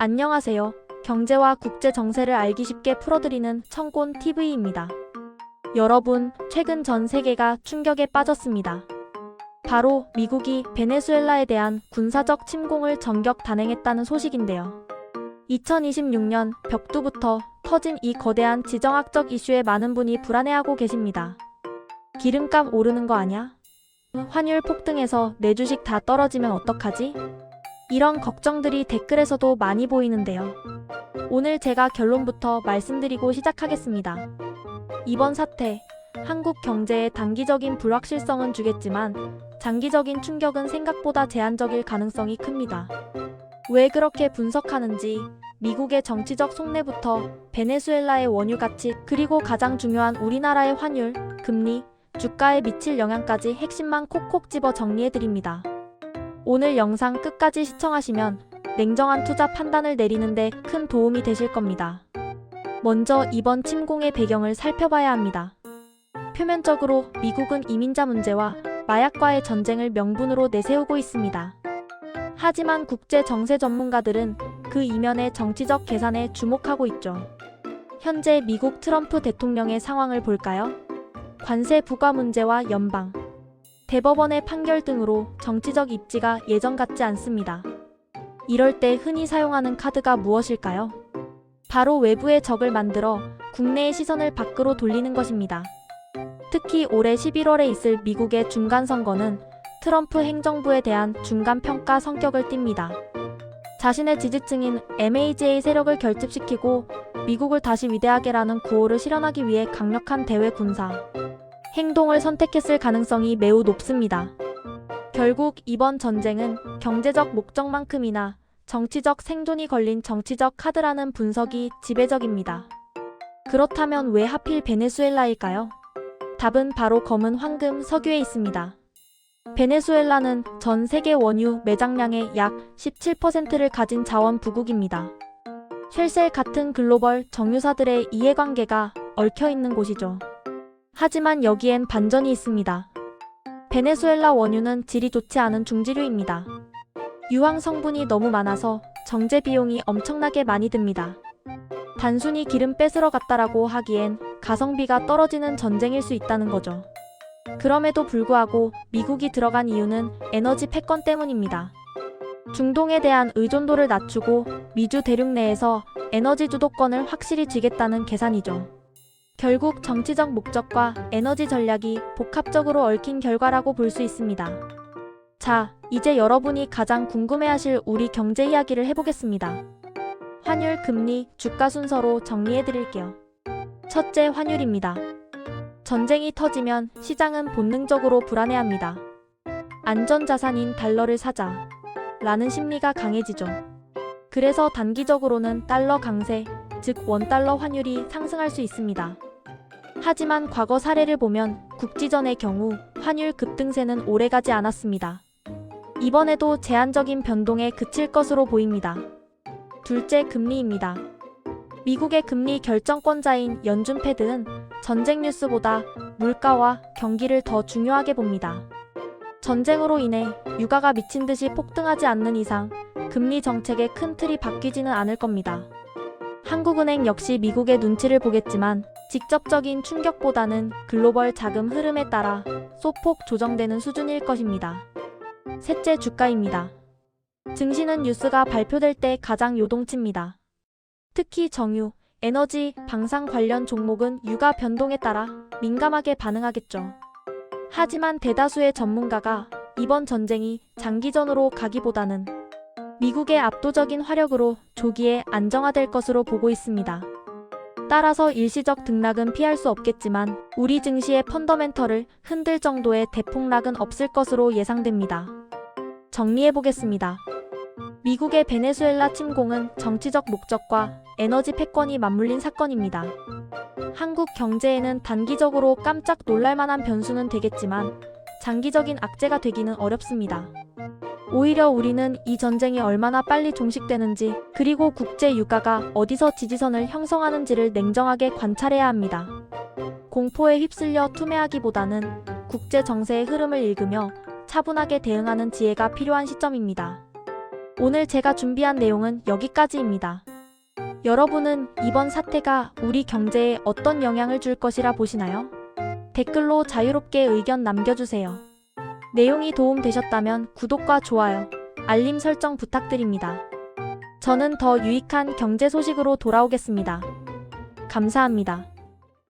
안녕하세요. 경제와 국제 정세를 알기 쉽게 풀어드리는 청곤 TV입니다. 여러분, 최근 전 세계가 충격에 빠졌습니다. 바로 미국이 베네수엘라에 대한 군사적 침공을 전격 단행했다는 소식인데요. 2026년 벽두부터 터진 이 거대한 지정학적 이슈에 많은 분이 불안해하고 계십니다. 기름값 오르는 거 아냐? 환율 폭등해서 내 주식 다 떨어지면 어떡하지? 이런 걱정들이 댓글에서도 많이 보이는데요. 오늘 제가 결론부터 말씀드리고 시작하겠습니다. 이번 사태, 한국 경제에 단기적인 불확실성은 주겠지만 장기적인 충격은 생각보다 제한적일 가능성이 큽니다. 왜 그렇게 분석하는지 미국의 정치적 속내부터 베네수엘라의 원유 가치, 그리고 가장 중요한 우리나라의 환율, 금리, 주가에 미칠 영향까지 핵심만 콕콕 집어 정리해드립니다. 오늘 영상 끝까지 시청하시면 냉정한 투자 판단을 내리는데 큰 도움이 되실 겁니다. 먼저 이번 침공의 배경을 살펴봐야 합니다. 표면적으로 미국은 이민자 문제와 마약과의 전쟁을 명분으로 내세우고 있습니다. 하지만 국제 정세 전문가들은 그 이면의 정치적 계산에 주목하고 있죠. 현재 미국 트럼프 대통령의 상황을 볼까요? 관세 부과 문제와 연방, 대법원의 판결 등으로 정치적 입지가 예전 같지 않습니다. 이럴 때 흔히 사용하는 카드가 무엇일까요? 바로 외부의 적을 만들어 국내의 시선을 밖으로 돌리는 것입니다. 특히 올해 11월에 있을 미국의 중간선거는 트럼프 행정부에 대한 중간평가 성격을 띱니다. 자신의 지지층인 MAGA 세력을 결집시키고 미국을 다시 위대하게라는 구호를 실현하기 위해 강력한 대외 군사 행동을 선택했을 가능성이 매우 높습니다. 결국 이번 전쟁은 경제적 목적만큼이나 정치적 생존이 걸린 정치적 카드라는 분석이 지배적입니다. 그렇다면 왜 하필 베네수엘라일까요? 답은 바로 검은 황금 석유에 있습니다. 베네수엘라는 전 세계 원유 매장량의 약 17%를 가진 자원 부국입니다. 쉘셀 같은 글로벌 정유사들의 이해관계가 얽혀있는 곳이죠. 하지만 여기엔 반전이 있습니다. 베네수엘라 원유는 질이 좋지 않은 중지류입니다. 유황 성분이 너무 많아서 정제 비용이 엄청나게 많이 듭니다. 단순히 기름 뺏으러 갔다라고 하기엔 가성비가 떨어지는 전쟁일 수 있다는 거죠. 그럼에도 불구하고 미국이 들어간 이유는 에너지 패권 때문입니다. 중동에 대한 의존도를 낮추고 미주 대륙 내에서 에너지 주도권을 확실히 쥐겠다는 계산이죠. 결국 정치적 목적과 에너지 전략이 복합적으로 얽힌 결과라고 볼 수 있습니다. 자, 이제 여러분이 가장 궁금해하실 우리 경제 이야기를 해보겠습니다. 환율, 금리, 주가 순서로 정리해드릴게요. 첫째, 환율입니다. 전쟁이 터지면 시장은 본능적으로 불안해합니다. 안전자산인 달러를 사자 라는 심리가 강해지죠. 그래서 단기적으로는 달러 강세, 즉 원달러 환율이 상승할 수 있습니다. 하지만 과거 사례를 보면 국지전의 경우 환율 급등세는 오래가지 않았습니다. 이번에도 제한적인 변동에 그칠 것으로 보입니다. 둘째, 금리입니다. 미국의 금리 결정권자인 연준 패드는 전쟁 뉴스보다 물가와 경기를 더 중요하게 봅니다. 전쟁으로 인해 유가가 미친 듯이 폭등하지 않는 이상 금리 정책의 큰 틀이 바뀌지는 않을 겁니다. 한국은행 역시 미국의 눈치를 보겠지만 직접적인 충격보다는 글로벌 자금 흐름에 따라 소폭 조정되는 수준일 것입니다. 셋째, 주가입니다. 증시는 뉴스가 발표될 때 가장 요동칩니다. 특히 정유, 에너지, 방산 관련 종목은 유가 변동에 따라 민감하게 반응하겠죠. 하지만 대다수의 전문가가 이번 전쟁이 장기전으로 가기보다는 미국의 압도적인 화력으로 조기에 안정화될 것으로 보고 있습니다. 따라서 일시적 등락은 피할 수 없겠지만 우리 증시의 펀더멘털을 흔들 정도의 대폭락은 없을 것으로 예상됩니다. 정리해보겠습니다. 미국의 베네수엘라 침공은 정치적 목적과 에너지 패권이 맞물린 사건입니다. 한국 경제에는 단기적으로 깜짝 놀랄만한 변수는 되겠지만 장기적인 악재가 되기는 어렵습니다. 오히려 우리는 이 전쟁이 얼마나 빨리 종식되는지, 그리고 국제 유가가 어디서 지지선을 형성하는지를 냉정하게 관찰해야 합니다. 공포에 휩쓸려 투매하기보다는 국제 정세의 흐름을 읽으며 차분하게 대응하는 지혜가 필요한 시점입니다. 오늘 제가 준비한 내용은 여기까지입니다. 여러분은 이번 사태가 우리 경제에 어떤 영향을 줄 것이라 보시나요? 댓글로 자유롭게 의견 남겨주세요. 내용이 도움되셨다면 구독과 좋아요, 알림 설정 부탁드립니다. 저는 더 유익한 경제 소식으로 돌아오겠습니다. 감사합니다.